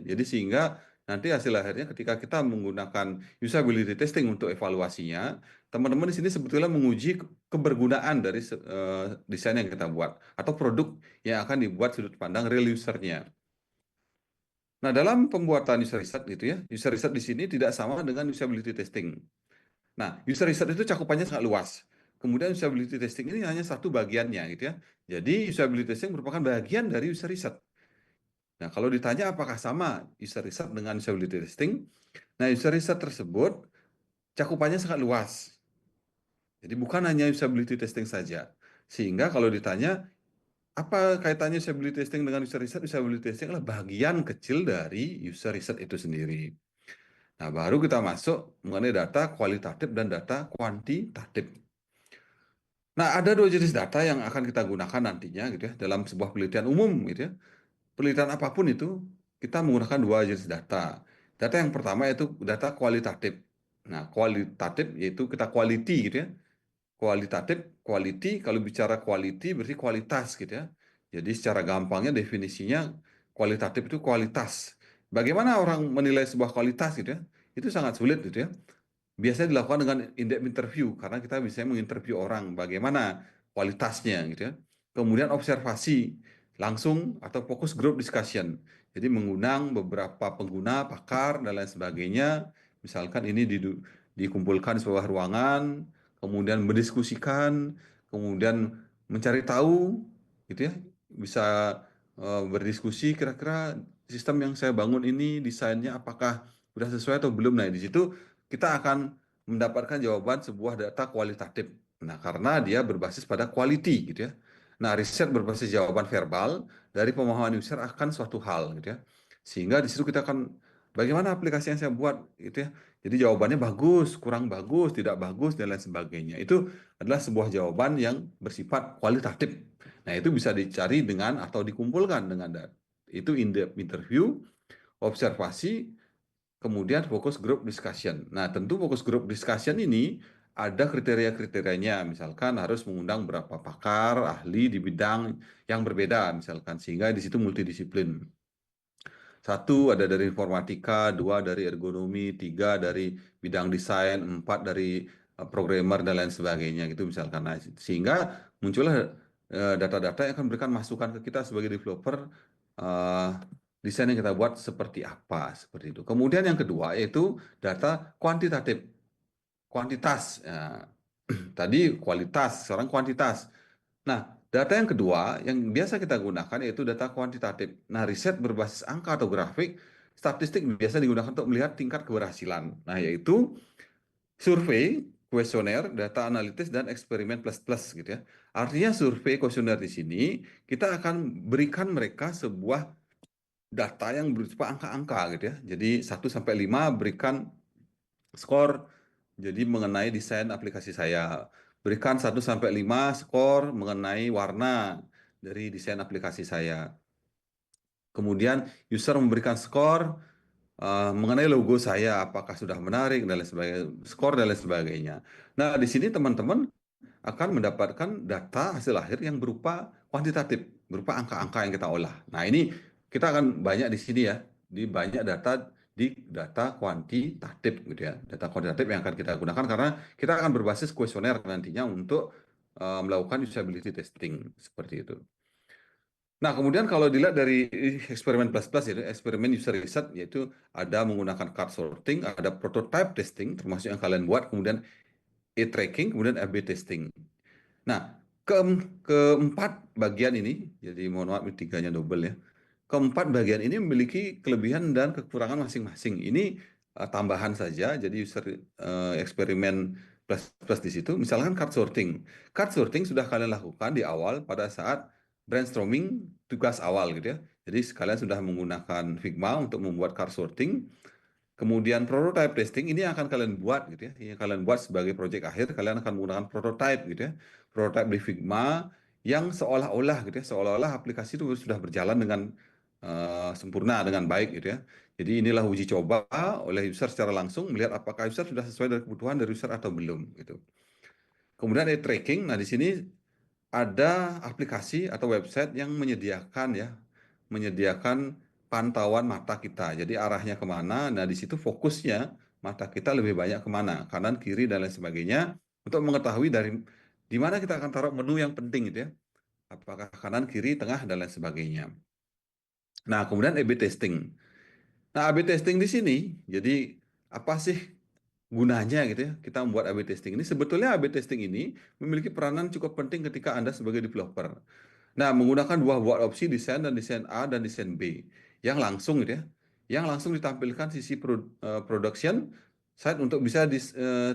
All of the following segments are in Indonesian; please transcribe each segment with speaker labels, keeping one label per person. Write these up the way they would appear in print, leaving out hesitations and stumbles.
Speaker 1: Jadi sehingga nanti hasil akhirnya ketika kita menggunakan usability testing untuk evaluasinya, teman-teman di sini sebetulnya menguji kebergunaan dari desain yang kita buat atau produk yang akan dibuat sudut pandang real usernya. Nah, dalam pembuatan user research gitu ya, user research di sini tidak sama dengan usability testing. Nah, user research itu cakupannya sangat luas. Kemudian usability testing ini hanya satu bagiannya gitu ya. Jadi usability testing merupakan bagian dari user research. Nah, kalau ditanya apakah sama user research dengan usability testing, nah user research tersebut cakupannya sangat luas. Jadi bukan hanya usability testing saja. Sehingga kalau ditanya apa kaitannya usability testing dengan user research, usability testing adalah bagian kecil dari user research itu sendiri. Nah, baru kita masuk mengenai data kualitatif dan data kuantitatif. Nah, ada dua jenis data yang akan kita gunakan nantinya gitu ya dalam sebuah penelitian umum gitu ya. Penelitian apapun itu kita menggunakan dua jenis data. Data yang pertama yaitu data kualitatif. Nah, kualitatif yaitu kita quality gitu ya. Kualitatif, quality, kalau bicara quality berarti kualitas gitu ya. Jadi secara gampangnya definisinya kualitatif itu kualitas. Bagaimana orang menilai sebuah kualitas gitu ya? Itu sangat sulit gitu ya. Biasanya dilakukan dengan in-depth interview karena kita bisa menginterview orang bagaimana kualitasnya gitu ya. Kemudian observasi langsung atau fokus group discussion. Jadi mengundang beberapa pengguna, pakar dan lain sebagainya. Misalkan ini dikumpulkan di sebuah ruangan, kemudian berdiskusikan, kemudian mencari tahu gitu ya. Bisa berdiskusi kira-kira sistem yang saya bangun ini desainnya apakah sudah sesuai atau belum. Nah, di situ kita akan mendapatkan jawaban sebuah data kualitatif. Nah, karena dia berbasis pada quality gitu ya. Nah, riset berbasis jawaban verbal dari pemahaman user akan suatu hal gitu ya. Sehingga di situ kita akan bagaimana aplikasi yang saya buat gitu ya. Jadi jawabannya bagus, kurang bagus, tidak bagus dan lain sebagainya. Itu adalah sebuah jawaban yang bersifat kualitatif. Nah, itu bisa dicari dengan atau dikumpulkan dengan data. Itu in-depth interview, observasi, kemudian fokus group discussion. Nah, tentu fokus group discussion ini ada kriteria-kriterianya, misalkan harus mengundang berapa pakar, ahli di bidang yang berbeda, misalkan, sehingga di situ multidisiplin. Satu ada dari informatika, dua dari ergonomi, tiga dari bidang desain, empat dari programmer dan lain sebagainya gitu misalkan. Nah, sehingga muncullah data-data yang akan memberikan masukan ke kita sebagai developer eh, desain yang kita buat seperti apa, seperti itu. Kemudian yang kedua yaitu data kuantitatif, kuantitas. Ya, tadi kualitas, sekarang kuantitas. Nah, data yang kedua yang biasa kita gunakan yaitu data kuantitatif. Nah, riset berbasis angka atau grafik, statistik biasa digunakan untuk melihat tingkat keberhasilan. Nah, yaitu survei, kuesioner, data analitis, dan eksperimen plus-plus gitu ya. Artinya survei kuesioner di sini kita akan berikan mereka sebuah data yang berupa angka-angka gitu ya. Jadi 1 sampai 5 berikan skor jadi mengenai desain aplikasi saya. Berikan 1 sampai 5 skor mengenai warna dari desain aplikasi saya. Kemudian user memberikan skor mengenai logo saya, apakah sudah menarik dan lain sebagainya, skor dan lain sebagainya. Nah, di sini teman-teman akan mendapatkan data hasil akhir yang berupa kuantitatif, berupa angka-angka yang kita olah. Nah, ini kita akan banyak di sini ya, di banyak data di data kuantitatif gitu ya. Data kuantitatif yang akan kita gunakan karena kita akan berbasis kuesioner nantinya untuk melakukan usability testing seperti itu. Nah, kemudian kalau dilihat dari eksperimen plus-plus itu, eksperimen user research, yaitu ada menggunakan card sorting, ada prototype testing, termasuk yang kalian buat, kemudian A-tracking, kemudian A/B testing. Nah, keempat bagian ini, jadi mohon maaf ini tiganya double ya. Keempat bagian ini memiliki kelebihan dan kekurangan masing-masing. Ini tambahan saja, jadi user eksperimen plus plus di situ. Misalkan card sorting. Card sorting sudah kalian lakukan di awal pada saat brainstorming tugas awal gitu ya. Jadi kalian sudah menggunakan Figma untuk membuat card sorting. Kemudian prototype testing ini yang akan kalian buat gitu ya. Yang kalian buat sebagai project akhir, kalian akan menggunakan prototype gitu ya. Prototype di Figma yang seolah-olah gitu ya, seolah-olah aplikasi itu sudah berjalan dengan sempurna dengan baik gitu ya. Jadi inilah uji coba oleh user secara langsung melihat apakah user sudah sesuai dengan kebutuhan dari user atau belum gitu. Kemudian ada tracking. Nah, di sini ada aplikasi atau website yang menyediakan ya, menyediakan pantauan mata kita. Jadi arahnya kemana, nah di situ fokusnya mata kita lebih banyak kemana, kanan, kiri, dan lain sebagainya, untuk mengetahui dari di mana kita akan taruh menu yang penting gitu ya. Apakah kanan, kiri, tengah, dan lain sebagainya. Nah, kemudian A/B testing. Nah, A/B testing di sini, jadi apa sih gunanya gitu ya kita membuat A/B testing ini? Sebetulnya A/B testing ini memiliki peranan cukup penting ketika Anda sebagai developer. Nah, menggunakan dua buah opsi desain A dan desain B yang langsung gitu ya, yang langsung ditampilkan sisi production side untuk bisa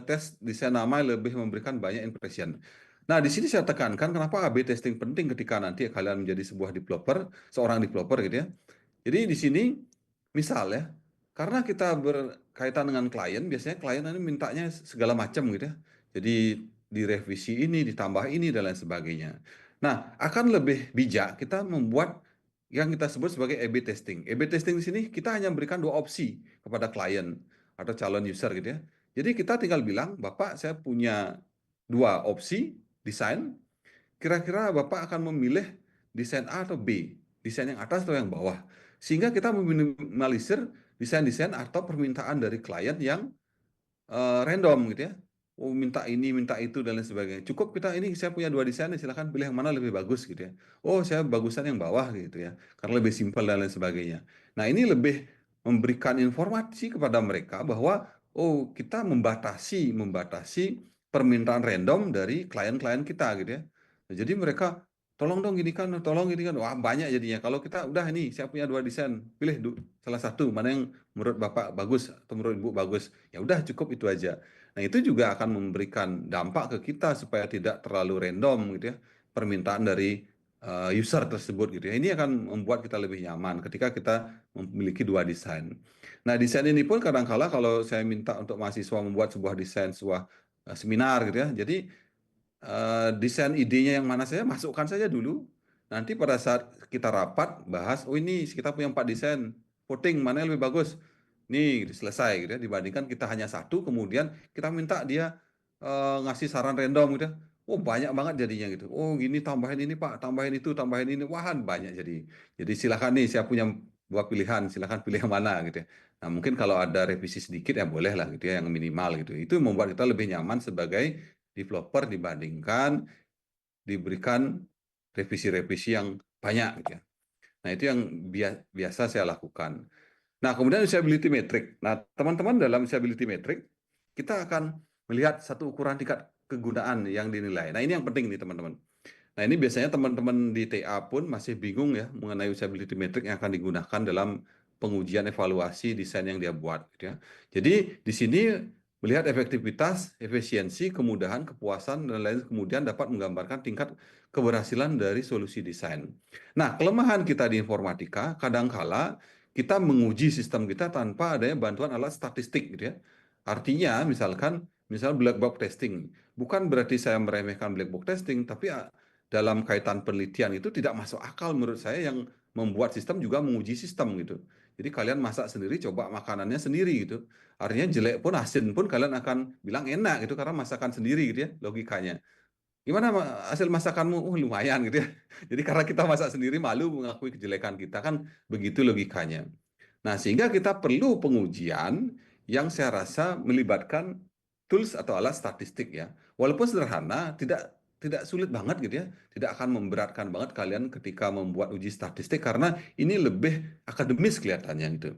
Speaker 1: tes desain nama yang lebih memberikan banyak impression. Nah, di sini saya tekankan kenapa A/B testing penting ketika nanti kalian menjadi sebuah developer, seorang developer gitu ya. Jadi di sini misal ya, karena kita berkaitan dengan klien, biasanya klien ini mintanya segala macam gitu ya. Jadi direvisi ini, ditambah ini dan lain sebagainya. Nah, akan lebih bijak kita membuat yang kita sebut sebagai A/B testing. A/B testing di sini kita hanya memberikan dua opsi kepada klien atau calon user gitu ya. Jadi kita tinggal bilang, Bapak saya punya dua opsi desain, kira-kira Bapak akan memilih desain A atau B, desain yang atas atau yang bawah. Sehingga kita meminimalisir desain-desain atau permintaan dari klien yang random gitu ya. Oh, minta ini, minta itu dan lain sebagainya. Cukup kita ini saya punya dua desain, silakan pilih yang mana lebih bagus gitu ya. Oh, saya bagusan yang bawah gitu ya. Karena lebih simpel dan lain sebagainya. Nah, ini lebih memberikan informasi kepada mereka bahwa oh, kita membatasi permintaan random dari klien-klien kita gitu ya. Nah, jadi mereka tolong dong gini kan, tolong gini kan. Wah, banyak jadinya. Kalau kita udah ini saya punya dua desain, pilih salah satu mana yang menurut Bapak bagus atau menurut Ibu bagus. Ya udah cukup itu aja. Nah, itu juga akan memberikan dampak ke kita supaya tidak terlalu random gitu ya permintaan dari user tersebut gitu ya. Ini akan membuat kita lebih nyaman ketika kita memiliki dua desain. Nah, desain ini pun kadang-kala kalau saya minta untuk mahasiswa membuat sebuah desain sebuah seminar gitu ya. Jadi desain idenya yang mana saya masukkan saja dulu. Nanti pada saat kita rapat bahas, oh ini kita punya 4 desain, voting mana yang lebih bagus. Nih selesai gitu ya. Dibandingkan kita hanya satu, kemudian kita minta dia ngasih saran random gitu ya. Oh banyak banget jadinya gitu. Oh gini tambahin ini Pak, tambahin itu, tambahin ini. Wah banyak jadi. Jadi silakan nih saya punya dua pilihan, silakan pilih yang mana gitu ya. Nah mungkin kalau ada revisi sedikit ya boleh lah gitu ya, yang minimal gitu. Itu membuat kita lebih nyaman sebagai developer dibandingkan diberikan revisi-revisi yang banyak gitu ya. Nah, itu yang biasa saya lakukan. Nah, kemudian usability metric. Nah, teman-teman dalam usability metric kita akan melihat satu ukuran tingkat kegunaan yang dinilai. Nah, ini yang penting nih, teman-teman. Nah, ini biasanya teman-teman di TA pun masih bingung ya mengenai usability metric yang akan digunakan dalam pengujian evaluasi desain yang dia buat gitu ya. Jadi di sini melihat efektivitas, efisiensi, kemudahan, kepuasan dan lain kemudian dapat menggambarkan tingkat keberhasilan dari solusi desain. Nah, kelemahan kita di informatika kadangkala kita menguji sistem kita tanpa adanya bantuan alat statistik gitu ya. Artinya misal black box testing. Bukan berarti saya meremehkan black box testing, tapi dalam kaitan penelitian itu tidak masuk akal menurut saya yang membuat sistem juga menguji sistem gitu. Jadi kalian masak sendiri, coba makanannya sendiri gitu. Artinya jelek pun, asin pun kalian akan bilang enak gitu karena masakan sendiri gitu ya logikanya. Gimana hasil masakanmu? Lumayan gitu ya. Jadi karena kita masak sendiri malu mengakui kejelekan kita kan begitu logikanya. Nah, sehingga kita perlu pengujian yang saya rasa melibatkan tools atau alat statistik ya. Walaupun sederhana, tidak sulit banget gitu ya. Tidak akan memberatkan banget kalian ketika membuat uji statistik karena ini lebih akademis kelihatannya gitu.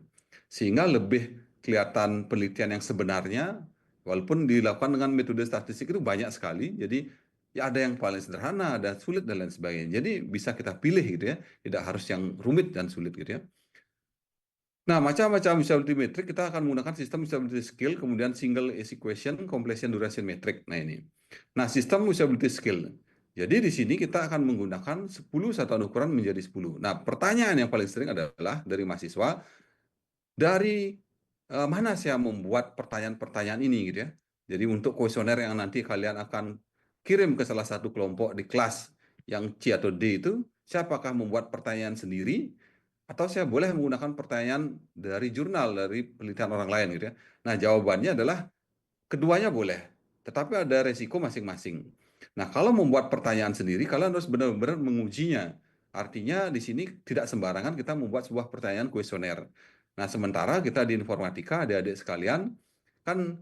Speaker 1: Sehingga lebih kelihatan penelitian yang sebenarnya walaupun dilakukan dengan metode statistik itu banyak sekali. Jadi ya ada yang paling sederhana, ada sulit dan lain sebagainya. Jadi bisa kita pilih gitu ya. Tidak harus yang rumit dan sulit gitu ya. Nah, macam-macam usability metric kita akan menggunakan sistem usability skill, kemudian single equation, completion duration metric. Nah, ini. Nah, sistem usability skill. Jadi di sini kita akan menggunakan 10 satuan ukuran menjadi 10. Nah, pertanyaan yang paling sering adalah dari mahasiswa, dari mana saya membuat pertanyaan-pertanyaan ini gitu ya. Jadi untuk kuesioner yang nanti kalian akan kirim ke salah satu kelompok di kelas yang C atau D itu, saya apakah membuat pertanyaan sendiri atau saya boleh menggunakan pertanyaan dari jurnal, dari penelitian orang lain gitu ya. Nah, jawabannya adalah keduanya boleh, tetapi ada resiko masing-masing. Nah, kalau membuat pertanyaan sendiri, kalian harus benar-benar mengujinya. Artinya di sini tidak sembarangan kita membuat sebuah pertanyaan kuesioner. Nah, sementara kita di informatika, adik-adik sekalian, kan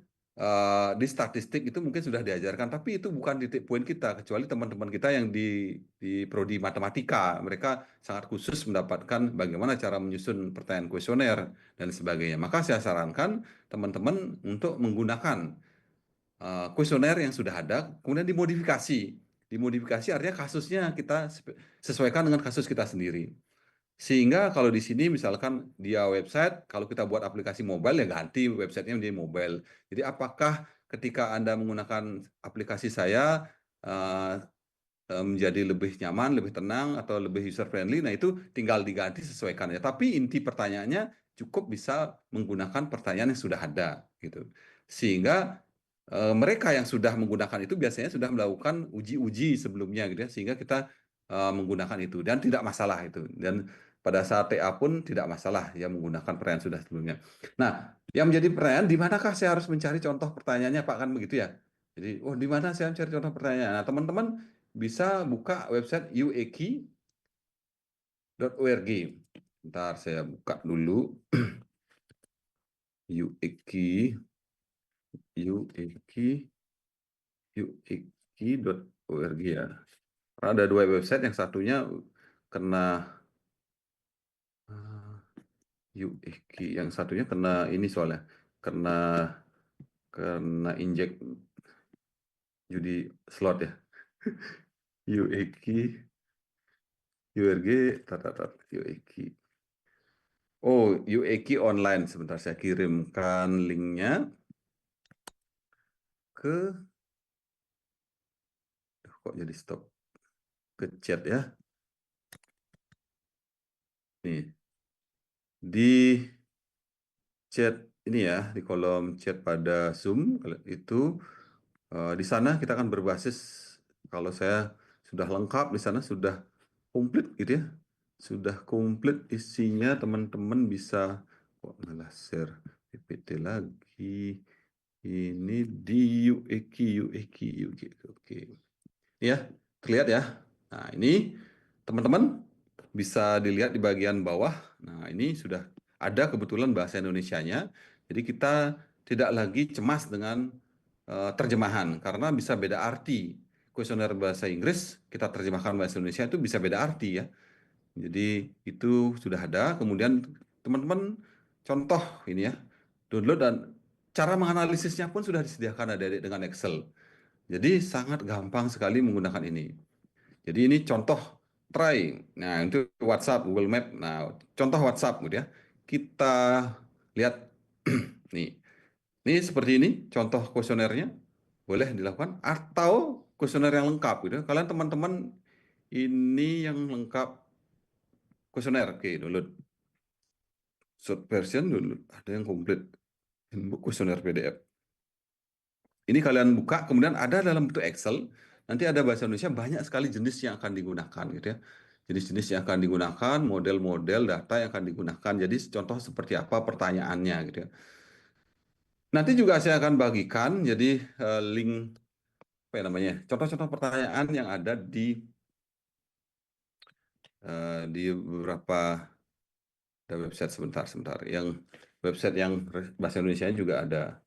Speaker 1: di statistik itu mungkin sudah diajarkan, tapi itu bukan titik poin kita, kecuali teman-teman kita yang di prodi matematika. Mereka sangat khusus mendapatkan bagaimana cara menyusun pertanyaan kuesioner dan sebagainya. Maka saya sarankan teman-teman untuk menggunakan kuesioner yang sudah ada, kemudian dimodifikasi. Dimodifikasi artinya kasusnya kita sesuaikan dengan kasus kita sendiri. Sehingga kalau di sini misalkan dia website, kalau kita buat aplikasi mobile ya ganti websitenya menjadi mobile. Jadi apakah ketika Anda menggunakan aplikasi saya eh, menjadi lebih nyaman, lebih tenang, atau lebih user friendly, nah itu tinggal diganti sesuaikan ya. Tapi inti pertanyaannya cukup bisa menggunakan pertanyaan yang sudah ada gitu. Sehingga mereka yang sudah menggunakan itu biasanya sudah melakukan uji-uji sebelumnya gitu ya, sehingga kita menggunakan itu dan tidak masalah itu. Dan pada saat TA pun tidak masalah ya menggunakan pertanyaan sudah sebelumnya. Nah, yang menjadi pertanyaan di manakah saya harus mencari contoh pertanyaannya Pak, kan begitu ya? Jadi, oh di mana saya mencari contoh pertanyaan? Nah, teman-teman bisa buka website ueki.org. Ntar saya buka dulu ueki ueki ueki.org ya. Karena ada dua website, yang satunya kena ueki, yang satunya kena ini soalnya kena kena injek judi slot ya. ueki urg ueki. Oh, ueki online. Sebentar saya kirimkan linknya ke, kok jadi stop, ke chat ya. Nih, di chat ini ya, di kolom chat pada Zoom kalau itu di sana kita akan berbasis, kalau saya sudah lengkap di sana, sudah komplit gitu ya. Sudah komplit isinya, teman-teman bisa kok malah share PPT lagi. Ini di UEK. Oke. Ya, terlihat ya. Nah, ini teman-teman bisa dilihat di bagian bawah. Nah, ini sudah ada kebetulan bahasa Indonesianya. Jadi kita tidak lagi cemas dengan terjemahan karena bisa beda arti. Kuesioner bahasa Inggris kita terjemahkan bahasa Indonesia itu bisa beda arti ya. Jadi itu sudah ada. Kemudian teman-teman contoh ini ya, download, dan cara menganalisisnya pun sudah disediakan ada dengan Excel. Jadi sangat gampang sekali menggunakan ini. Jadi ini contoh try. Nah, itu WhatsApp, Google Map. Nah, contoh WhatsApp gitu ya. Kita lihat nih. Ini seperti ini contoh kuesionernya. Boleh dilakukan atau kuesioner yang lengkap gitu. Kalian teman-teman ini yang lengkap kuesioner. Oke, download. Short version dulu. Ada yang komplit. Inbox kuesioner PDF. Ini kalian buka, kemudian ada dalam bentuk Excel. Nanti ada bahasa Indonesia, banyak sekali jenis yang akan digunakan gitu ya. Jenis-jenis yang akan digunakan, model-model data yang akan digunakan. Jadi contoh seperti apa pertanyaannya gitu ya. Nanti juga saya akan bagikan jadi link apa ya namanya? Contoh-contoh pertanyaan yang ada di beberapa website, sebentar. Yang website yang bahasa Indonesia juga ada.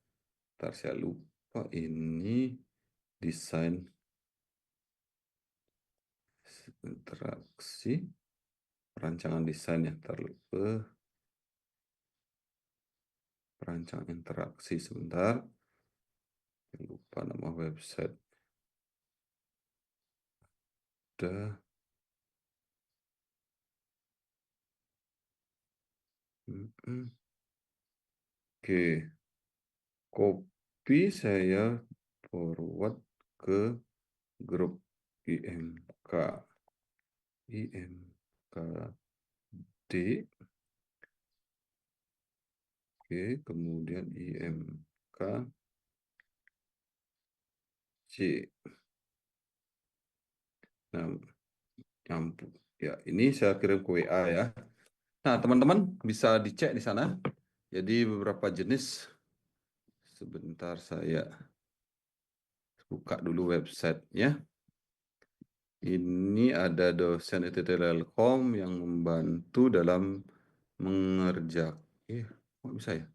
Speaker 1: Ntar saya lupa ini desain interaksi, perancangan desain ya, terlupa, perancang interaksi, sebentar, lupa nama website. Udah. Oke, copy, saya forward ke grup IMK IMKD. Oke, kemudian IMKC. Nah, nyambung ya, ini saya kirim ke WA ya. Nah, teman-teman bisa dicek di sana. Jadi beberapa jenis, sebentar saya buka dulu websitenya. Ini ada dosen IT Telkom yang membantu dalam mengerjakan. Kok bisa ya?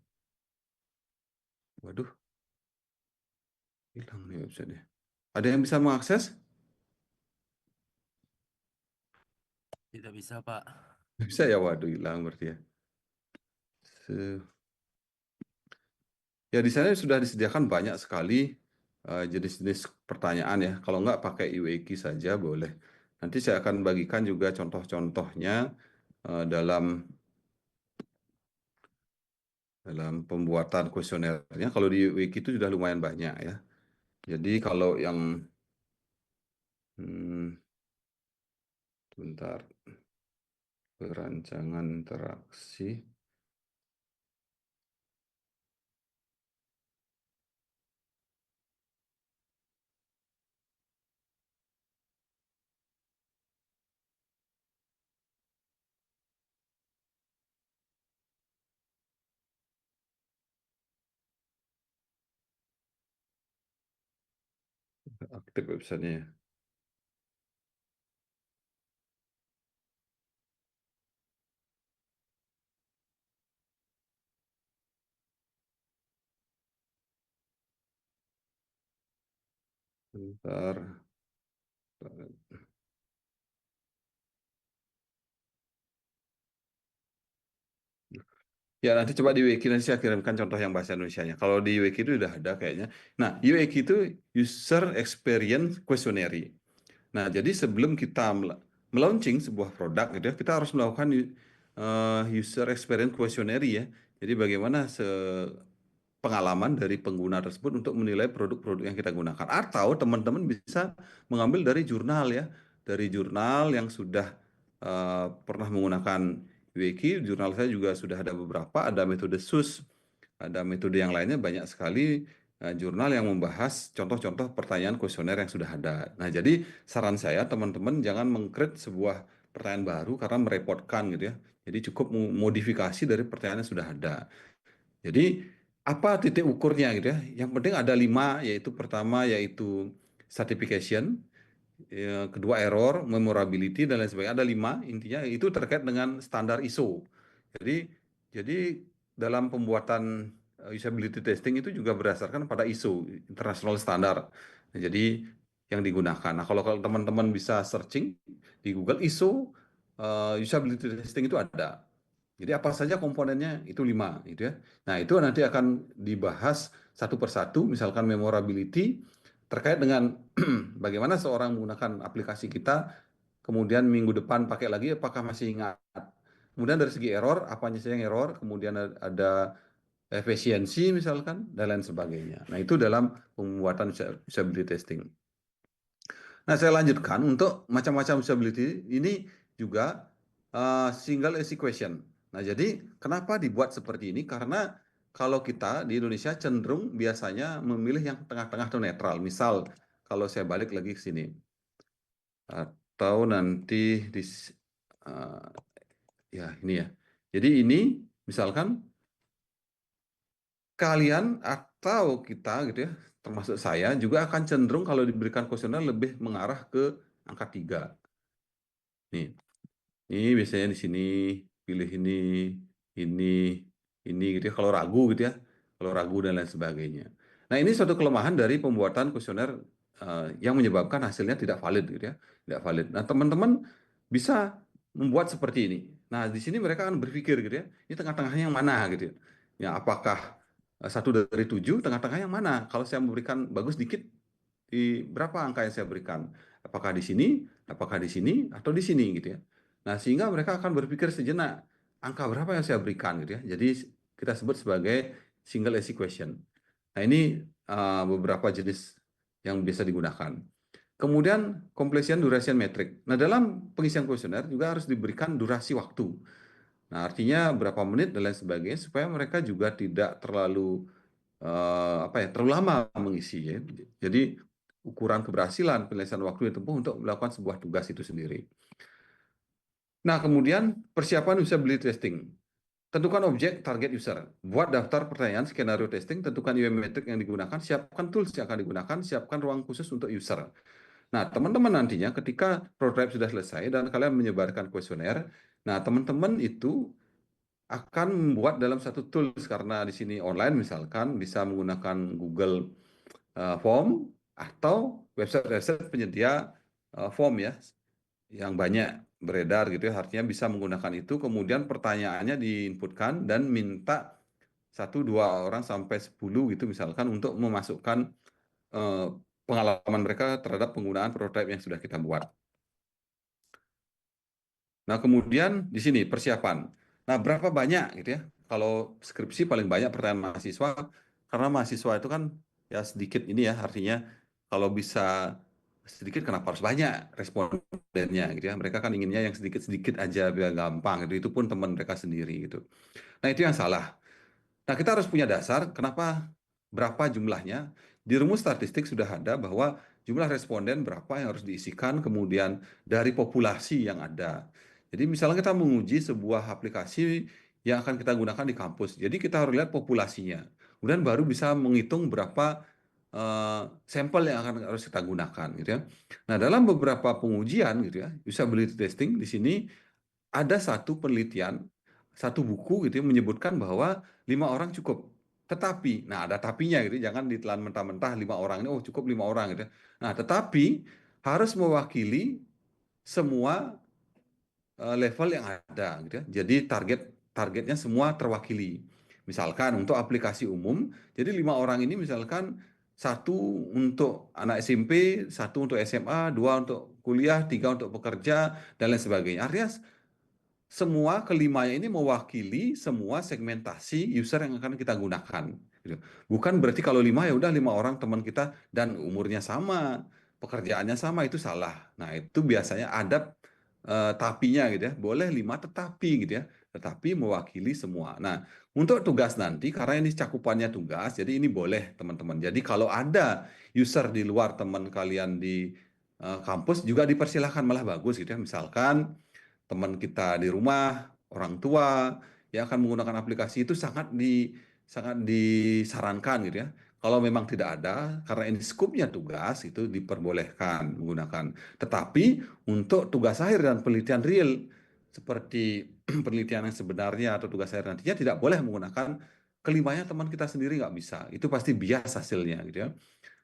Speaker 1: Waduh, hilang nih website. Ada yang bisa mengakses?
Speaker 2: Tidak bisa, Pak.
Speaker 1: Bisa ya, waduh hilang berarti ya. Se- Ya di sana sudah disediakan banyak sekali jenis-jenis pertanyaan ya. Kalau nggak pakai UEKI saja boleh. Nanti saya akan bagikan juga contoh-contohnya dalam pembuatan kuesionernya. Kalau di UEKI itu sudah lumayan banyak ya. Jadi kalau yang hmm, bentar, perancangan interaksi aktif websitenya ya. Bentar. Ya nanti coba di Wiki nanti saya kirimkan contoh yang bahasa Indonesianya. Kalau di Wiki itu udah ada kayaknya. Nah, UX itu User Experience Questionnaire. Nah, jadi sebelum kita melaunching sebuah produk gitu ya, kita harus melakukan User Experience Questionnaire ya. Jadi bagaimana pengalaman dari pengguna tersebut untuk menilai produk-produk yang kita gunakan. Atau teman-teman bisa mengambil dari jurnal ya, dari jurnal yang sudah pernah menggunakan Wiki. Jurnal saya juga sudah ada beberapa, ada metode SUS, ada metode yang lainnya banyak sekali jurnal yang membahas contoh-contoh pertanyaan kuesioner yang sudah ada. Nah, jadi saran saya teman-teman jangan mengcreate sebuah pertanyaan baru karena merepotkan gitu ya. Jadi cukup modifikasi dari pertanyaan yang sudah ada. Jadi apa titik ukurnya gitu ya? Yang penting ada 5, yaitu pertama yaitu certification, kedua error, memorability dan lain sebagainya. Ada 5 intinya itu terkait dengan standar ISO. Jadi jadi dalam pembuatan usability testing itu juga berdasarkan pada ISO, International Standard. Nah, jadi yang digunakan. Nah, kalau teman-teman bisa searching di Google ISO usability testing itu ada. Jadi apa saja komponennya itu 5, gitu ya. Nah itu nanti akan dibahas satu persatu, misalkan memorability terkait dengan bagaimana seorang menggunakan aplikasi kita, kemudian minggu depan pakai lagi, apakah masih ingat. Kemudian dari segi error, apanya saja yang error, kemudian ada efisiensi misalkan, dan lain sebagainya. Nah itu dalam pembuatan usability testing. Nah, saya lanjutkan untuk macam-macam usability ini juga single easy question. Nah, jadi kenapa dibuat seperti ini? Karena kalau kita di Indonesia cenderung biasanya memilih yang tengah-tengah atau netral. Misal, kalau saya balik lagi ke sini, atau nanti di uh, ya ini ya. Jadi ini misalkan kalian atau kita gitu ya, termasuk saya juga akan cenderung kalau diberikan kuesioner lebih mengarah ke angka 3. Nih, ini biasanya di sini pilih ini, ini gitu ya. Kalau ragu gitu ya, kalau ragu dan lain sebagainya. Nah ini suatu kelemahan dari pembuatan kuesioner yang menyebabkan hasilnya tidak valid gitu ya, tidak valid. Nah teman-teman bisa membuat seperti ini. Nah di sini mereka akan berpikir gitu ya, ini tengah-tengahnya yang mana gitu ya. Ya apakah 1 dari 7, tengah-tengah yang mana? Kalau saya memberikan bagus dikit, di berapa angka yang saya berikan? Apakah di sini, apakah di sini, atau di sini gitu ya. Nah, sehingga mereka akan berpikir sejenak, angka berapa yang saya berikan gitu ya. Jadi kita sebut sebagai single essay question. Nah, ini beberapa jenis yang bisa digunakan. Kemudian completion duration metric. Nah, dalam pengisian kuesioner juga harus diberikan durasi waktu. Nah, artinya berapa menit dan lain sebagainya supaya mereka juga tidak terlalu apa ya terlalu lama mengisi ya. Jadi ukuran keberhasilan penyelesaian waktu yang ditempuh untuk melakukan sebuah tugas itu sendiri. Nah, kemudian persiapan usability testing. Tentukan objek target user. Buat daftar pertanyaan skenario testing, tentukan UM metric yang digunakan, siapkan tools yang akan digunakan, siapkan ruang khusus untuk user. Nah, teman-teman nantinya ketika prototipe sudah selesai dan kalian menyebarkan kuesioner, nah teman-teman itu akan membuat dalam satu tools karena di sini online misalkan bisa menggunakan Google Form atau website-website penyedia form ya yang banyak beredar gitu ya. Artinya bisa menggunakan itu kemudian pertanyaannya diinputkan dan minta satu dua orang sampai 10 gitu misalkan untuk memasukkan eh, pengalaman mereka terhadap penggunaan prototipe yang sudah kita buat. Nah, kemudian di sini persiapan. Nah, berapa banyak gitu ya? Kalau skripsi paling banyak pertanyaan mahasiswa, karena mahasiswa itu kan ya sedikit ini ya, artinya kalau bisa sedikit kenapa harus banyak respondennya gitu ya. Mereka kan inginnya yang sedikit-sedikit aja biar gampang gitu. Itu pun teman mereka sendiri gitu. Nah, itu yang salah. Nah, kita harus punya dasar kenapa berapa jumlahnya. Di rumus statistik sudah ada bahwa jumlah responden berapa yang harus diisikan, kemudian dari populasi yang ada. Jadi misalnya kita menguji sebuah aplikasi yang akan kita gunakan di kampus. Jadi kita harus lihat populasinya. Kemudian baru bisa menghitung berapa sampel yang akan harus kita gunakan gitu ya. Nah, dalam beberapa pengujian gitu ya, usability testing di sini ada satu penelitian, satu buku gitu yang menyebutkan bahwa 5 orang cukup. Tetapi, nah ada tapinya gitu, jangan ditelan mentah-mentah 5 orang ini, oh cukup 5 orang gitu. Nah, tetapi harus mewakili semua level yang ada gitu ya. Jadi targetnya semua terwakili. Misalkan untuk aplikasi umum, jadi 5 orang ini misalkan satu untuk anak SMP, satu untuk SMA, dua untuk kuliah, tiga untuk pekerja, dan lain sebagainya. Artinya semua kelimanya ini mewakili semua segmentasi user yang akan kita gunakan. Gitu. Bukan berarti kalau 5 ya udah 5 orang teman kita dan umurnya sama, pekerjaannya sama itu salah. Nah itu biasanya ada tapinya gitu ya. Boleh 5 tetapi gitu ya. Tetapi mewakili semua. Nah untuk tugas nanti karena ini cakupannya tugas, jadi ini boleh teman-teman. Jadi kalau ada user di luar teman kalian di kampus juga dipersilahkan malah bagus gitu ya. Misalkan teman kita di rumah, orang tua yang akan menggunakan aplikasi itu sangat disarankan gitu ya. Kalau memang tidak ada, karena ini skupnya tugas itu diperbolehkan menggunakan. Tetapi untuk tugas akhir dan penelitian real seperti penelitian yang sebenarnya atau tugas akhir nantinya tidak boleh menggunakan kelimanya teman kita sendiri nggak bisa. Itu pasti bias hasilnya gitu ya.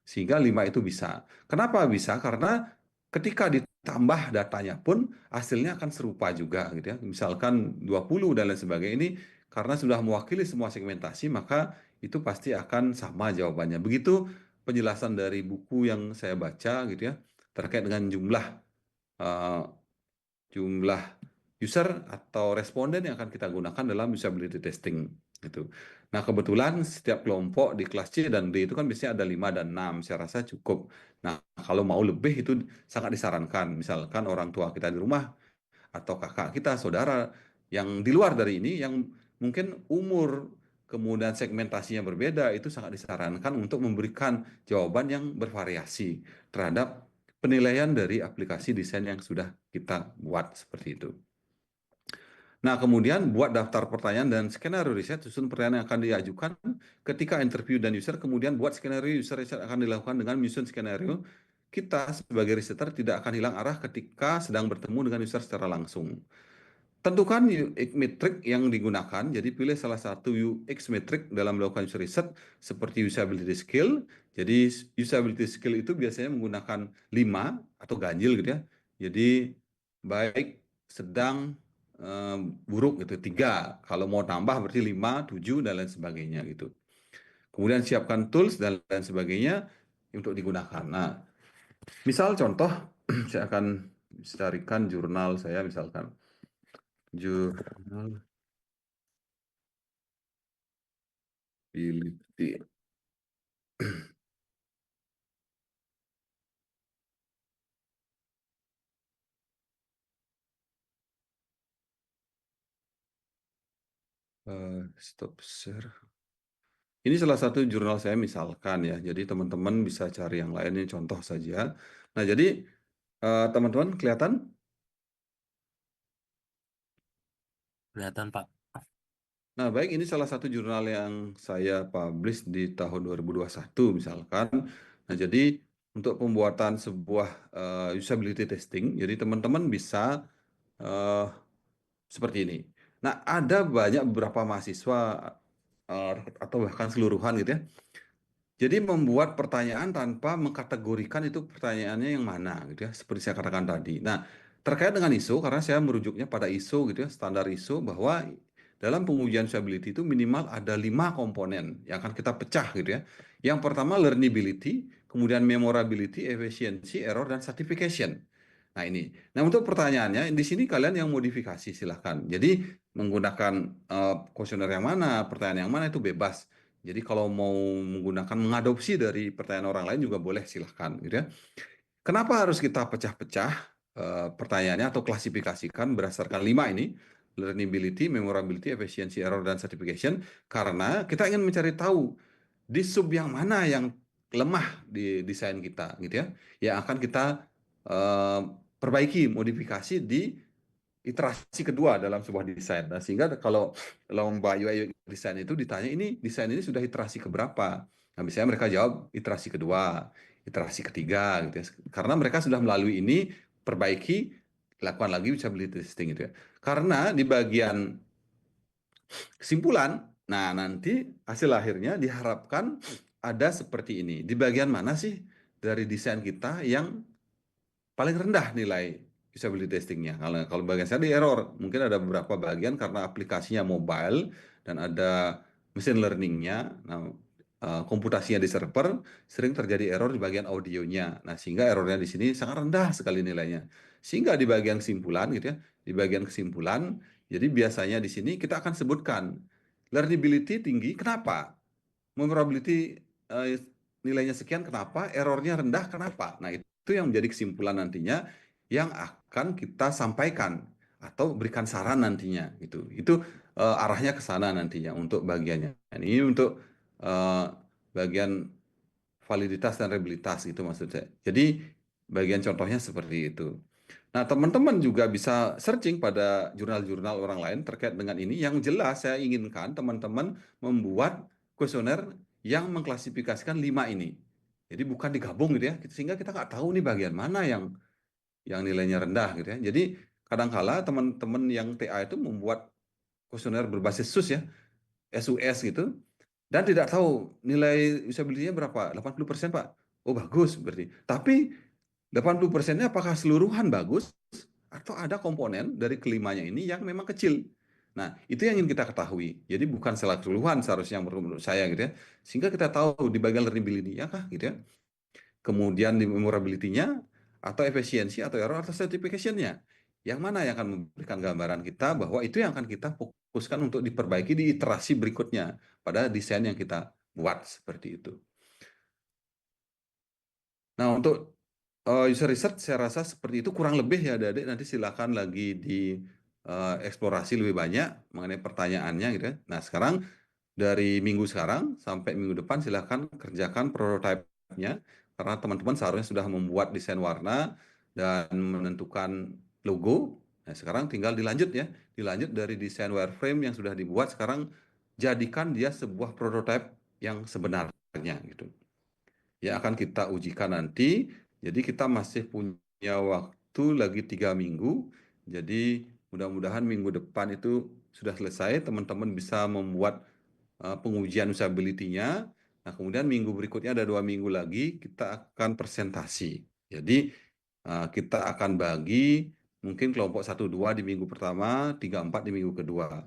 Speaker 1: Sehingga 5 itu bisa. Kenapa bisa? Karena ketika ditambah datanya pun hasilnya akan serupa juga gitu ya. Misalkan 20 dan lain sebagainya ini karena sudah mewakili semua segmentasi maka itu pasti akan sama jawabannya. Begitu penjelasan dari buku yang saya baca gitu ya terkait dengan eh, jumlah user atau responden yang akan kita gunakan dalam usability testing gitu. Nah, kebetulan setiap kelompok di kelas C dan D itu kan biasanya ada 5 dan 6. Saya rasa cukup. Nah, kalau mau lebih itu sangat disarankan. Misalkan orang tua kita di rumah atau kakak kita, saudara yang di luar dari ini yang mungkin umur kemudian segmentasinya berbeda itu sangat disarankan untuk memberikan jawaban yang bervariasi terhadap penilaian dari aplikasi desain yang sudah kita buat seperti itu. Nah, kemudian buat daftar pertanyaan dan skenario riset, susun pertanyaan yang akan diajukan ketika interview dan user, kemudian buat skenario user riset akan dilakukan dengan menyusun skenario. Kita sebagai researcher tidak akan hilang arah ketika sedang bertemu dengan user secara langsung. Tentukan UX metric yang digunakan, jadi pilih salah satu UX metric dalam melakukan user research seperti usability skill. Jadi usability skill itu biasanya menggunakan 5 atau ganjil gitu ya. Jadi baik, sedang, buruk gitu, 3. Kalau mau tambah berarti 5, 7, dan lain sebagainya gitu. Kemudian siapkan tools dan lain sebagainya untuk digunakan. Nah, misal contoh, saya akan carikan jurnal saya misalkan. Jurnal Ability. Stop share. Ini salah satu jurnal saya misalkan ya. Jadi teman-teman bisa cari yang lain ini contoh saja. Nah, jadi teman-teman kelihatan.
Speaker 2: Kelihatan, Pak.
Speaker 1: Nah, baik ini salah satu jurnal yang saya publish di tahun 2021 misalkan. Nah, jadi untuk pembuatan sebuah usability testing. Jadi teman-teman bisa eh, seperti ini. Nah, ada banyak beberapa mahasiswa eh, atau bahkan seluruhan gitu ya. Jadi membuat pertanyaan tanpa mengkategorikan itu pertanyaannya yang mana gitu ya, seperti saya katakan tadi. Nah, terkait dengan ISO, karena saya merujuknya pada ISO gitu ya, standar ISO bahwa dalam pengujian usability itu minimal ada 5 komponen yang akan kita pecah gitu ya. Yang pertama learnability, kemudian memorability, efficiency, error, dan certification. Nah ini. Nah untuk pertanyaannya, di sini kalian yang modifikasi silahkan. Jadi menggunakan kuesioner yang mana, pertanyaan yang mana itu bebas. Jadi kalau mau menggunakan mengadopsi dari pertanyaan orang lain juga boleh silahkan gitu ya. Kenapa harus kita pecah-pecah pertanyaannya atau klasifikasikan berdasarkan 5 ini? Learnability, memorability, efficiency, error, dan certification. Karena kita ingin mencari tahu di sub yang mana yang lemah di desain kita gitu ya. Yang akan kita eh, perbaiki, modifikasi di iterasi kedua dalam sebuah desain. Nah, sehingga kalau lomba UI desain itu ditanya ini desain ini sudah iterasi keberapa? Nah, biasanya mereka jawab iterasi kedua, iterasi ketiga gitu ya. Karena mereka sudah melalui ini, perbaiki, lakukan lagi usability testing gitu ya. Karena di bagian kesimpulan, nah nanti hasil akhirnya diharapkan ada seperti ini. Di bagian mana sih dari desain kita yang paling rendah nilai usability testingnya. Kalau bagian saya di error, mungkin ada beberapa bagian karena aplikasinya mobile dan ada machine learningnya, nah, komputasinya di server, sering terjadi error di bagian audionya. Nah, sehingga errornya di sini sangat rendah sekali nilainya. Sehingga di bagian kesimpulan gitu ya, di bagian kesimpulan, jadi biasanya di sini kita akan sebutkan learnability tinggi, kenapa? Memorability nilainya sekian, kenapa? Errornya rendah, kenapa? Nah, itu yang menjadi kesimpulan nantinya yang akan kita sampaikan atau berikan saran nantinya gitu. Itu arahnya ke sana nantinya untuk bagiannya. Ini untuk eh, bagian validitas dan reliabilitas gitu maksud saya. Jadi bagian contohnya seperti itu. Nah, teman-teman juga bisa searching pada jurnal-jurnal orang lain terkait dengan ini. Yang jelas saya inginkan teman-teman membuat kuesioner yang mengklasifikasikan 5 ini. Jadi bukan digabung gitu ya, sehingga kita nggak tahu nih bagian mana yang nilainya rendah gitu ya. Jadi kadangkala teman-teman yang TA itu membuat kuesioner berbasis SUS ya, SUS gitu, dan tidak tahu nilai usability-nya berapa, 80% Pak. Oh bagus berarti. Tapi 80%-nya apakah seluruhan bagus atau ada komponen dari kelimanya ini yang memang kecil. Nah, itu yang ingin kita ketahui. Jadi bukan salah keseluruhan seharusnya menurut saya gitu ya. Sehingga kita tahu di bagian learnability-nya kah gitu ya. Kemudian di memorability-nya atau efisiensi atau error atau certification-nya. Yang mana yang akan memberikan gambaran kita bahwa itu yang akan kita fokuskan untuk diperbaiki di iterasi berikutnya pada desain yang kita buat seperti itu. Nah, untuk user research saya rasa seperti itu kurang lebih ya adik-adik, nanti silakan lagi di eksplorasi lebih banyak mengenai pertanyaannya gitu ya. Nah, sekarang dari minggu sekarang sampai minggu depan silakan kerjakan prototipe-nya karena teman-teman seharusnya sudah membuat desain warna dan menentukan logo. Nah, sekarang tinggal dilanjut ya. Dilanjut dari desain wireframe yang sudah dibuat, sekarang jadikan dia sebuah prototipe yang sebenarnya gitu yang akan kita ujikan nanti. Jadi kita masih punya waktu lagi 3 minggu. Jadi mudah-mudahan minggu depan itu sudah selesai. Teman-teman bisa membuat pengujian usability-nya. Nah, kemudian minggu berikutnya ada 2 minggu lagi kita akan presentasi. Jadi kita akan bagi mungkin kelompok 1-2 di minggu pertama, 3-4 di minggu kedua.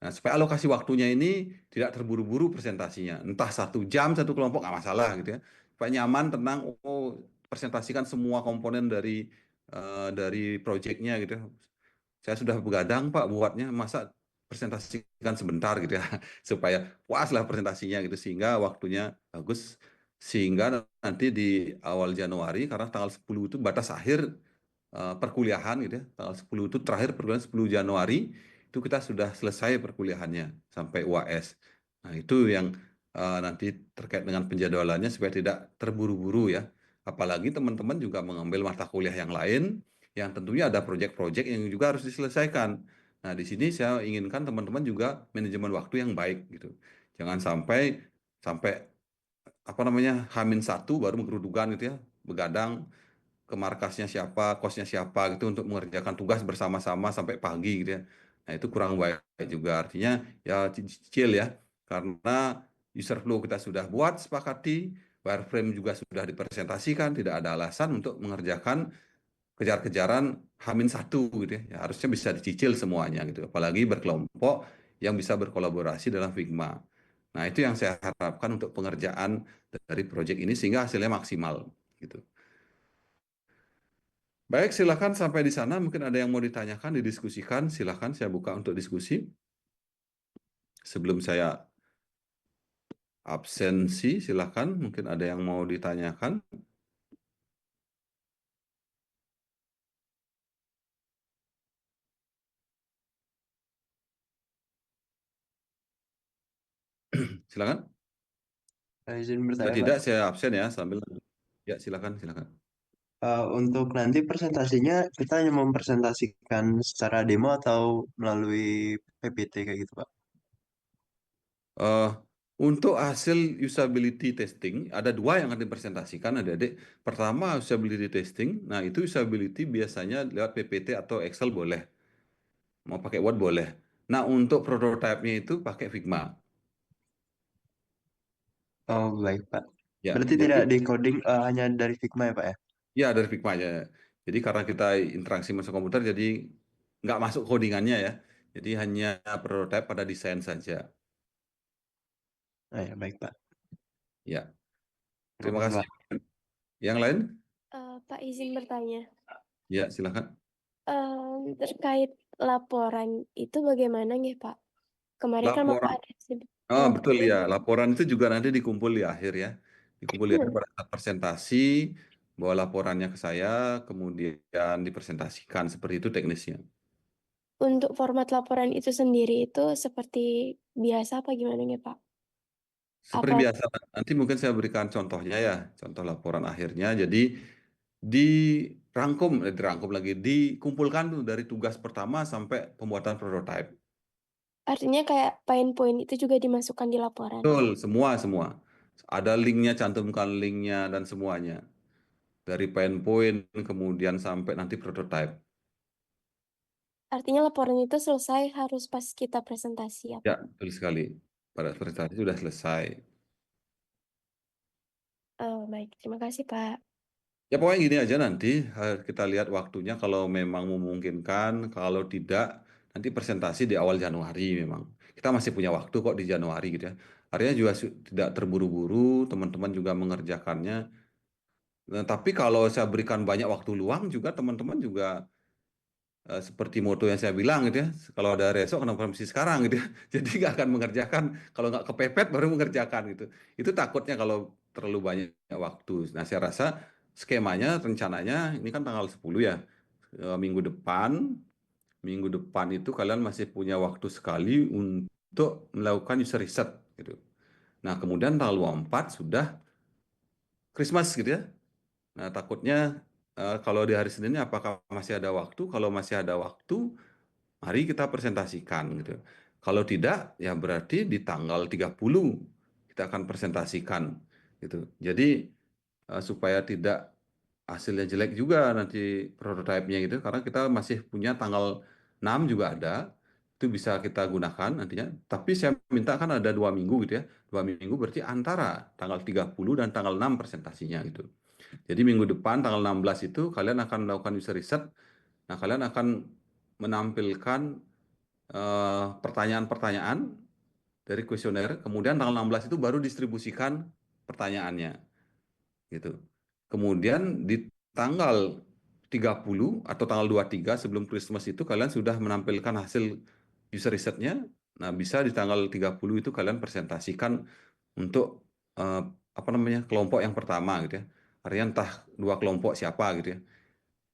Speaker 1: Nah, supaya alokasi waktunya ini tidak terburu-buru presentasinya. Entah 1 jam satu kelompok nggak masalah gitu ya. Supaya nyaman, tenang, oh presentasikan semua komponen dari proyeknya gitu ya. Saya sudah begadang Pak buatnya, masa presentasikan sebentar gitu ya. Supaya puas lah presentasinya gitu sehingga waktunya bagus. Sehingga nanti di awal Januari karena tanggal 10 itu batas akhir perkuliahan gitu ya. Tanggal 10 itu terakhir perkuliahan 10 Januari itu kita sudah selesai perkuliahannya sampai UAS. Nah, itu yang nanti terkait dengan penjadwalannya supaya tidak terburu-buru ya. Apalagi teman-teman juga mengambil mata kuliah yang lain yang tentunya ada proyek-proyek yang juga harus diselesaikan. Nah, di sini saya inginkan teman-teman juga manajemen waktu yang baik gitu. Jangan sampai sampai apa namanya Hamin 1 baru menggerudukan gitu ya, begadang ke markasnya siapa, kosnya siapa gitu untuk mengerjakan tugas bersama-sama sampai pagi gitu ya. Nah, itu kurang baik juga. Artinya ya cicil ya. Karena user flow kita sudah buat, sepakati, wireframe juga sudah dipresentasikan, tidak ada alasan untuk mengerjakan kejar-kejaran H-1 gitu ya. Ya, harusnya bisa dicicil semuanya gitu. Apalagi berkelompok yang bisa berkolaborasi dalam Figma. Nah, itu yang saya harapkan untuk pengerjaan dari proyek ini sehingga hasilnya maksimal gitu. Baik, silakan sampai di sana. Mungkin ada yang mau ditanyakan, didiskusikan. Silakan saya buka untuk diskusi. Sebelum saya absensi, silakan. Mungkin ada yang mau ditanyakan. Silakan.
Speaker 3: Saya izin
Speaker 1: Jika
Speaker 3: bertanya, Pak.
Speaker 1: tidak, saya absen ya sambil. Ya, silakan, silakan.
Speaker 3: Untuk nanti presentasinya, kita hanya mempresentasikan secara demo atau melalui PPT kayak gitu, Pak?
Speaker 1: Eh, untuk hasil usability testing, ada dua yang akan dipresentasikan, adik-adik. Pertama, usability testing. Nah, itu usability biasanya lewat PPT atau Excel boleh. Mau pakai Word boleh. Nah, untuk prototype-nya itu pakai Figma.
Speaker 3: Oh, baik, Pak.
Speaker 1: Ya,
Speaker 3: Berarti tidak
Speaker 1: jadi
Speaker 3: di coding, hanya dari Figma ya, Pak ya?
Speaker 1: ya dari Figma aja. Jadi karena kita interaksi masuk komputer, jadi nggak masuk codingannya ya. Jadi hanya prototype pada desain saja.
Speaker 3: Ah, ya, baik, Pak.
Speaker 1: Ya,
Speaker 3: Terima
Speaker 1: terima
Speaker 3: kasih,
Speaker 1: kasih.
Speaker 3: Pak.
Speaker 1: Yang lain?
Speaker 4: Pak izin bertanya,
Speaker 1: Ya, silakan.
Speaker 4: terkait laporan itu bagaimana nih Pak? Kemarin kan Bapak
Speaker 1: Laporan.
Speaker 4: ada sebut
Speaker 1: Oh, betul ya.
Speaker 4: ini.
Speaker 1: Laporan itu juga nanti dikumpul di akhir ya. Dikumpul di akhir pada saat presentasi, bawa laporannya ke saya, kemudian dipresentasikan. Seperti itu teknisnya.
Speaker 4: Untuk format laporan itu sendiri itu seperti biasa apa gimana nih Pak?
Speaker 1: Seperti
Speaker 4: Apa
Speaker 1: biasa, nanti mungkin saya berikan contohnya ya, contoh laporan akhirnya. Jadi dirangkum lagi, dikumpulkan tuh dari tugas pertama sampai pembuatan prototipe.
Speaker 4: artinya kayak point-point itu juga dimasukkan di laporan?
Speaker 1: Betul, semua semua. Ada linknya, cantumkan linknya dan semuanya. Dari PowerPoint kemudian sampai nanti prototipe.
Speaker 4: Artinya laporan itu selesai harus pas kita presentasi ya
Speaker 1: Ya,
Speaker 4: Pak?
Speaker 1: betul sekali. Pada presentasi sudah selesai.
Speaker 4: Oh, baik, terima kasih Pak.
Speaker 1: Ya pokoknya gini aja nanti kita lihat waktunya kalau memang memungkinkan, kalau tidak nanti presentasi di awal Januari memang. Kita masih punya waktu kok di Januari gitu ya. Artinya juga tidak terburu-buru, teman-teman juga mengerjakannya. Nah, tapi kalau saya berikan banyak waktu luang juga teman-teman juga seperti moto yang saya bilang gitu ya. Kalau ada hari esok kenapa mesti sekarang gitu ya. Jadi nggak akan mengerjakan kalau nggak kepepet baru mengerjakan gitu. Itu takutnya kalau terlalu banyak waktu. Nah, saya rasa skemanya rencananya ini kan tanggal 10 ya. Minggu depan itu kalian masih punya waktu sekali untuk melakukan user research gitu. Nah, kemudian tanggal 24 sudah Christmas gitu ya. Nah, takutnya kalau di hari Senin apakah masih ada waktu? Kalau masih ada waktu, mari kita presentasikan gitu. Kalau tidak, ya berarti di tanggal 30 kita akan presentasikan gitu. Jadi supaya tidak hasilnya jelek juga nanti prototipenya gitu karena kita masih punya tanggal 6 juga ada. Itu bisa kita gunakan nantinya. Tapi saya minta kan ada 2 minggu gitu ya. 2 minggu berarti antara tanggal 30 dan tanggal 6 presentasinya gitu. Jadi minggu depan tanggal 16 itu kalian akan melakukan user research. Nah, kalian akan menampilkan pertanyaan-pertanyaan dari kuesioner, kemudian tanggal 16 itu baru distribusikan pertanyaannya gitu. Kemudian di tanggal 30 atau tanggal 23 sebelum Christmas itu kalian sudah menampilkan hasil user research-nya. Nah, bisa di tanggal 30 itu kalian presentasikan untuk eh, apa namanya? Kelompok yang pertama gitu ya. Artinya entah dua kelompok siapa gitu ya.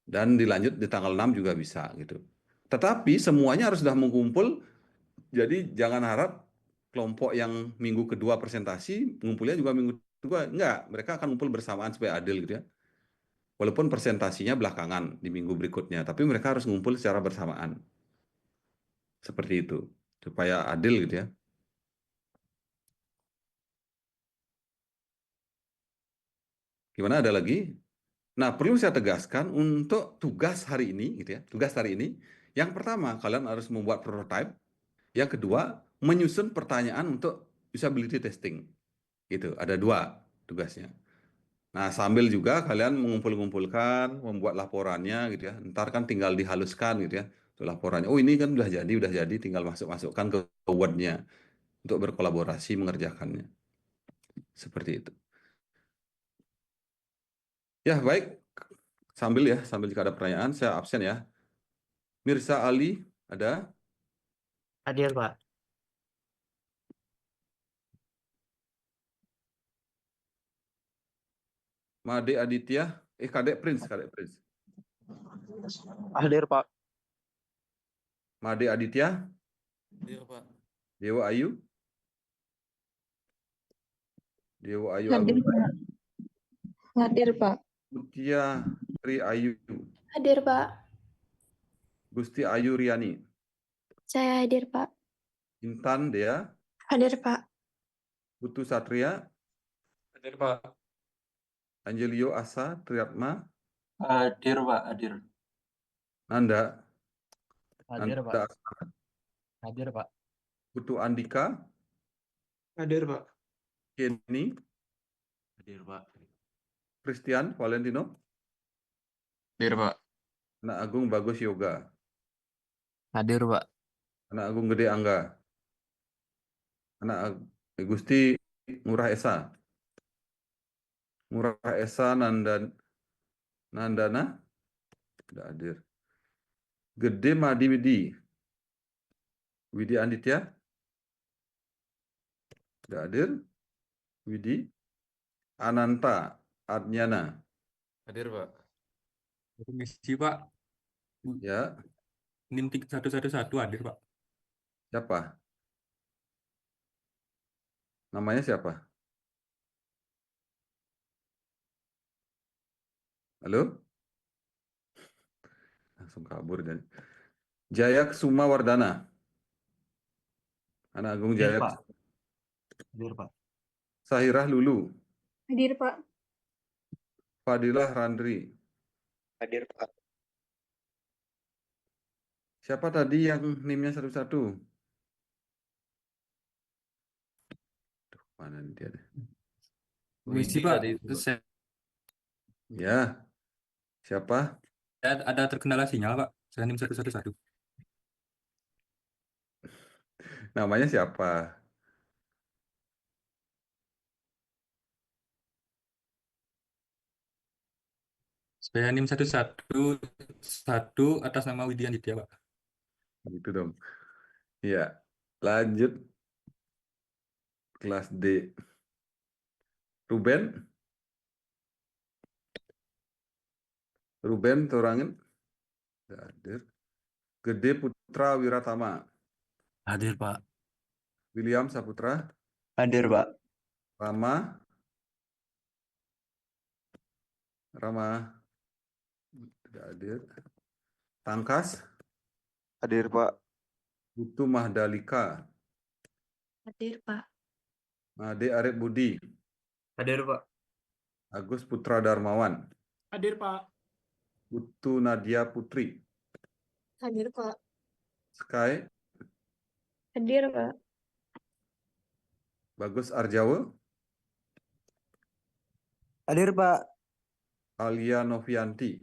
Speaker 1: Dan dilanjut di tanggal 6 juga bisa gitu. Tetapi semuanya harus sudah mengumpul, jadi jangan harap kelompok yang minggu kedua presentasi, ngumpulnya juga minggu kedua. Enggak, mereka akan ngumpul bersamaan supaya adil gitu ya. Walaupun presentasinya belakangan di minggu berikutnya, tapi mereka harus ngumpul secara bersamaan. Seperti itu, supaya adil gitu ya. Gimana, ada lagi? Nah, perlu saya tegaskan untuk tugas hari ini, gitu ya, tugas hari ini, yang pertama kalian harus membuat prototype, yang kedua menyusun pertanyaan untuk usability testing, gitu. Ada dua tugasnya. Nah, sambil juga kalian mengumpul-ngumpulkan, membuat laporannya, gitu ya. Ntar kan tinggal dihaluskan, gitu ya, untuk laporannya. Oh, ini kan udah jadi, tinggal masuk-masukkan ke Word-nya untuk berkolaborasi mengerjakannya. Seperti itu. Ya, baik. Sambil jika ada pertanyaan, saya absen ya. Mirza Ali, ada?
Speaker 2: Hadir, Pak.
Speaker 1: Made Aditya, Kadek Prince.
Speaker 5: Hadir, Pak.
Speaker 1: Made Aditya,
Speaker 2: Hadir, Pak.
Speaker 1: Dewa Ayu,
Speaker 6: Hadir,
Speaker 1: Agung,
Speaker 6: Pak. Hadir, Pak.
Speaker 1: Mutia Tri Ayu,
Speaker 4: Hadir, Pak.
Speaker 1: Gusti Ayu Riani,
Speaker 4: Saya hadir, Pak.
Speaker 1: Intan Dea,
Speaker 6: Hadir, Pak.
Speaker 1: Putu Satria,
Speaker 5: Hadir, Pak.
Speaker 1: Angelio Asa Triatma,
Speaker 5: Hadir, Pak. Hadir.
Speaker 1: Nanda,
Speaker 2: Hadir, Pak.
Speaker 1: Nanda,
Speaker 2: Hadir, Pak.
Speaker 1: Putu Andika,
Speaker 5: Hadir, Pak.
Speaker 1: Kenny,
Speaker 2: Hadir, Pak.
Speaker 1: Christian Valentino,
Speaker 5: Hadir, Pak.
Speaker 1: Anak Agung Bagus Yoga,
Speaker 2: Hadir, Pak.
Speaker 1: Anak Agung Gede Angga, Gusti Ngurah Esa, Nandana, tidak hadir. Gede Madi Widi Anditya, tidak hadir. Widi, Ananta Adnyana,
Speaker 5: Hadir, Pak.
Speaker 7: Permisi Pak,
Speaker 1: ya,
Speaker 7: NIM 111 hadir Pak.
Speaker 1: siapa? Namanya siapa? Halo? Langsung kabur dan Jayak Sumawardana, Anak Agung
Speaker 2: Hadir,
Speaker 1: Jayak,
Speaker 2: Pak. Hadir, Pak.
Speaker 1: Sahirah Lulu,
Speaker 6: Hadir, Pak.
Speaker 1: Fadilah Randri.
Speaker 3: Hadir, Pak.
Speaker 1: Siapa tadi yang NIM-nya 11? Tuh, mana nih dia?
Speaker 7: Permisi
Speaker 5: Widi
Speaker 7: Pak,
Speaker 5: tadi itu,
Speaker 7: terus
Speaker 5: Pak.
Speaker 1: Ya, siapa?
Speaker 7: saya ada terkendala sinyal Pak, saya NIM 111.
Speaker 1: Namanya siapa?
Speaker 7: Saya NIM 111 atas nama Widya Nitya Pak.
Speaker 1: Gitu dong. Ya, lanjut kelas D. Ruben Torangin, tidak hadir. Gede Putra Wiratama,
Speaker 2: Hadir, Pak.
Speaker 1: William Saputra,
Speaker 3: Hadir, Pak.
Speaker 1: Rama, tidak hadir. Tangkas,
Speaker 3: Hadir, Pak.
Speaker 1: Putu Mahdalika,
Speaker 6: Hadir, Pak.
Speaker 1: Made Arif Budi,
Speaker 5: Hadir, Pak.
Speaker 1: Agus Putra Darmawan,
Speaker 5: Hadir, Pak.
Speaker 1: Putu Nadia Putri,
Speaker 6: Hadir, Pak.
Speaker 1: Sky,
Speaker 4: Hadir, Pak.
Speaker 1: Bagus Arjawa,
Speaker 3: Hadir, Pak.
Speaker 1: Alia Novianti,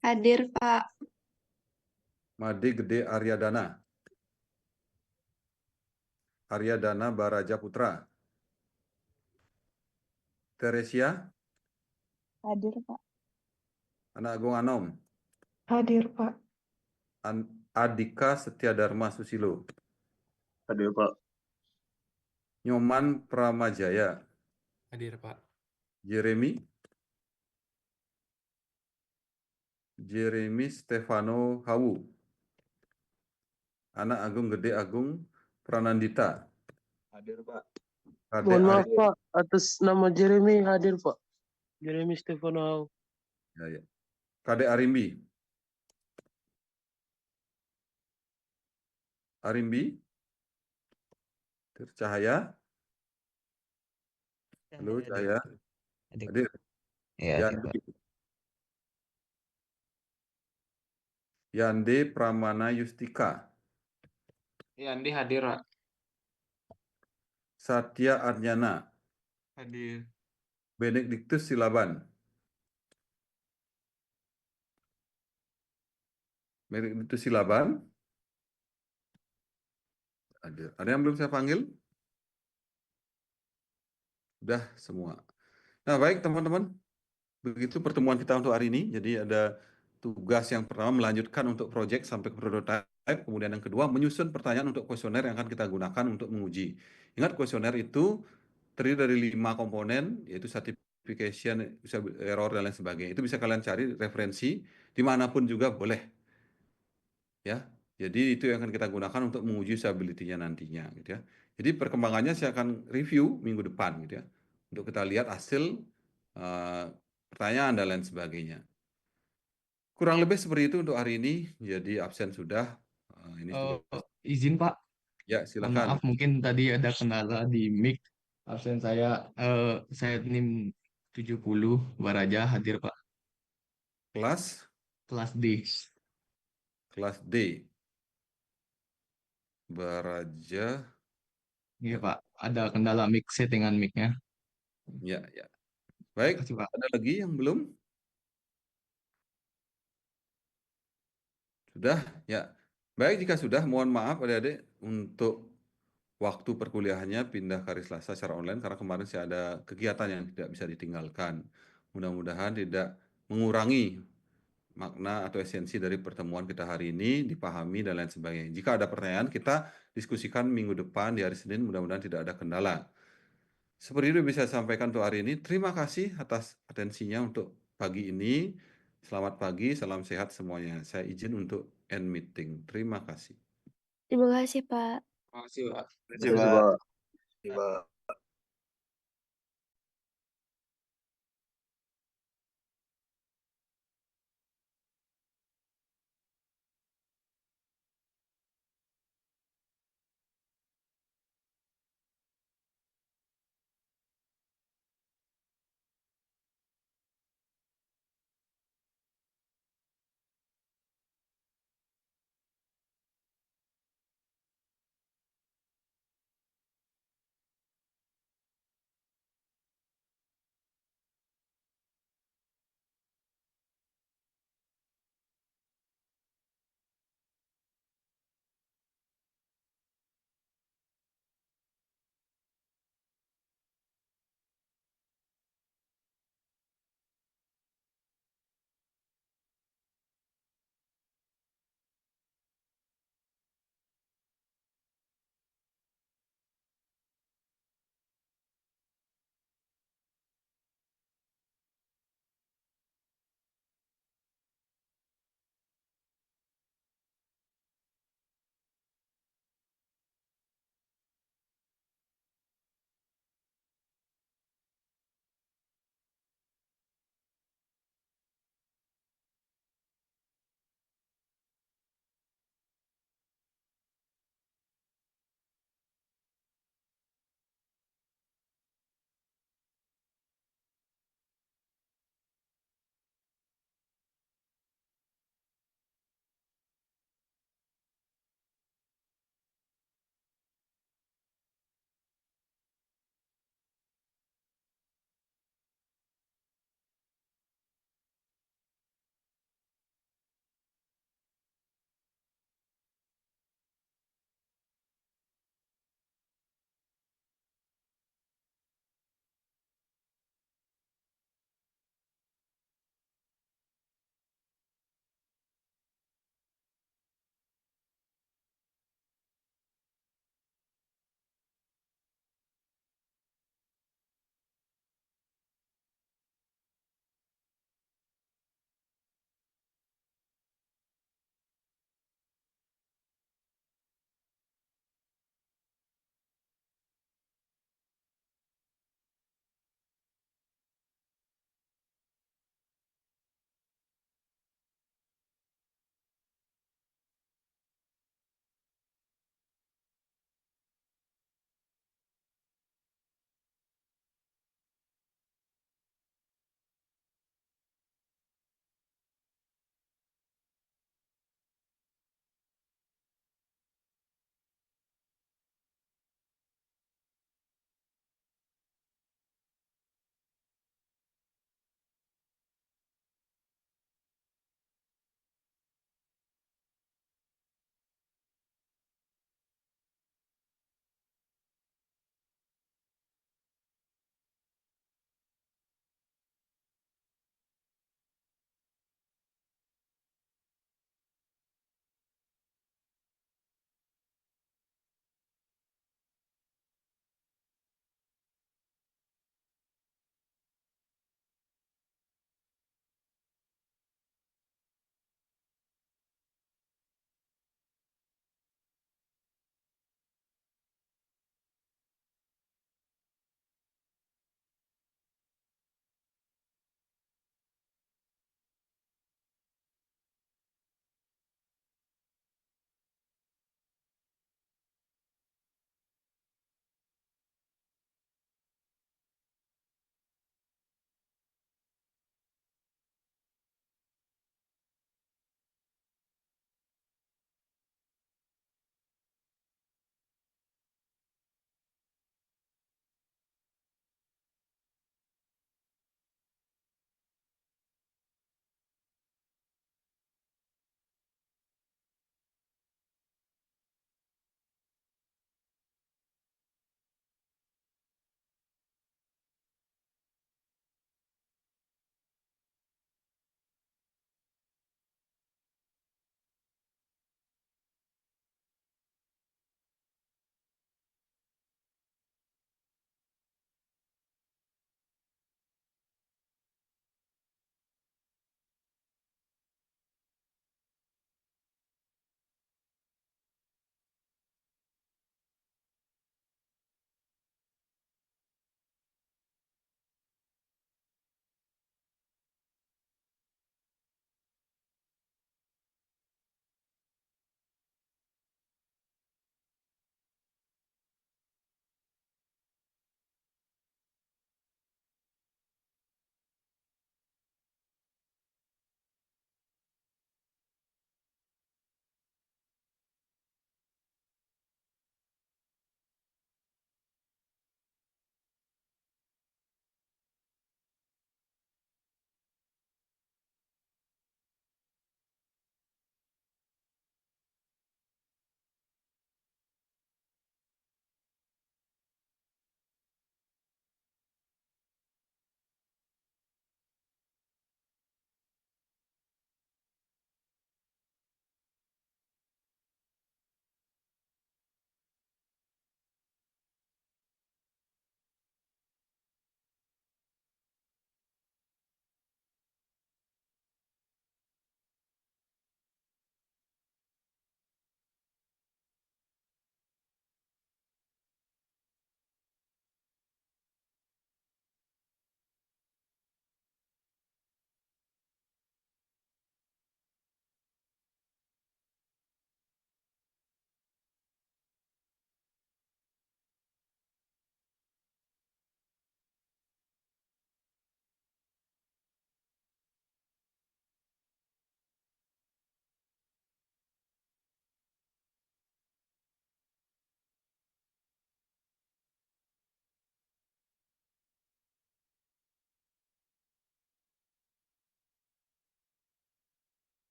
Speaker 6: Hadir, Pak.
Speaker 1: Made Gede Aryadana Baraja Putra, Teresia,
Speaker 6: Hadir, Pak.
Speaker 1: Anak Agung Anom,
Speaker 6: Hadir, Pak.
Speaker 1: Adika Setiadharma Susilo,
Speaker 3: Hadir, Pak.
Speaker 1: Nyoman Pramajaya,
Speaker 7: Hadir Pak.
Speaker 1: Jeremy Stefano Hawu, Anak Agung Gede Agung Pranandita,
Speaker 3: Hadir, Pak.
Speaker 1: Kadek
Speaker 8: Mohon maaf
Speaker 1: Ari-
Speaker 8: Pak, atas nama Jeremy hadir Pak. Jeremy Stefano.
Speaker 1: ya, ya. Kadek Arimbi, Cahaya, halo Cahaya, hadir.
Speaker 3: Iya, hadir,
Speaker 1: Yandi,
Speaker 3: Pak.
Speaker 1: Yande Pramana Yustika.
Speaker 5: Yandi hadir, Pak.
Speaker 1: Satya Arjana.
Speaker 5: Hadir.
Speaker 1: Benedictus Silaban. Benedictus Silaban. Ada yang belum saya panggil? Sudah semua. Nah, baik teman-teman. Begitu pertemuan kita untuk hari ini. Jadi ada tugas yang pertama melanjutkan untuk proyek sampai ke prototype. Kemudian yang kedua menyusun pertanyaan untuk kuesioner yang akan kita gunakan untuk menguji. Ingat kuesioner itu terdiri dari 5 komponen, yaitu certification, error, dan lain sebagainya. Itu bisa kalian cari referensi dimanapun juga boleh. Ya, jadi itu yang akan kita gunakan untuk menguji usability-nya nantinya, gitu ya. Jadi perkembangannya saya akan review minggu depan, gitu ya, untuk kita lihat hasil pertanyaan dan lain sebagainya. Kurang lebih seperti itu untuk hari ini. Jadi absen sudah. Ini tugas.
Speaker 7: Izin Pak,
Speaker 1: Ya,
Speaker 7: mohon
Speaker 1: silakan.
Speaker 7: maaf mungkin tadi ada kendala di mic. Absen saya NIM 70 Baraja hadir Pak.
Speaker 1: Kelas
Speaker 7: D.
Speaker 1: kelas D. Baraja.
Speaker 7: Iya Pak, ada kendala mic, settingan mic-nya.
Speaker 1: Ya, ya. Baik,
Speaker 7: Terima kasih, Pak.
Speaker 1: ada lagi yang belum? Sudah, ya. Baik, jika sudah, mohon maaf adik-adik untuk waktu perkuliahannya pindah ke hari Selasa secara online karena kemarin saya ada kegiatan yang tidak bisa ditinggalkan. Mudah-mudahan tidak mengurangi makna atau esensi dari pertemuan kita hari ini, dipahami dan lain sebagainya. Jika ada pertanyaan, kita diskusikan minggu depan di hari Senin, mudah-mudahan tidak ada kendala. Seperti itu bisa saya sampaikan untuk hari ini. Terima kasih atas atensinya untuk pagi ini. Selamat pagi, salam sehat semuanya. Saya izin untuk end meeting. Terima kasih.
Speaker 4: Terima kasih, Pak.
Speaker 5: Terima kasih, Pak.
Speaker 3: Terima kasih, Pak.
Speaker 8: Pak.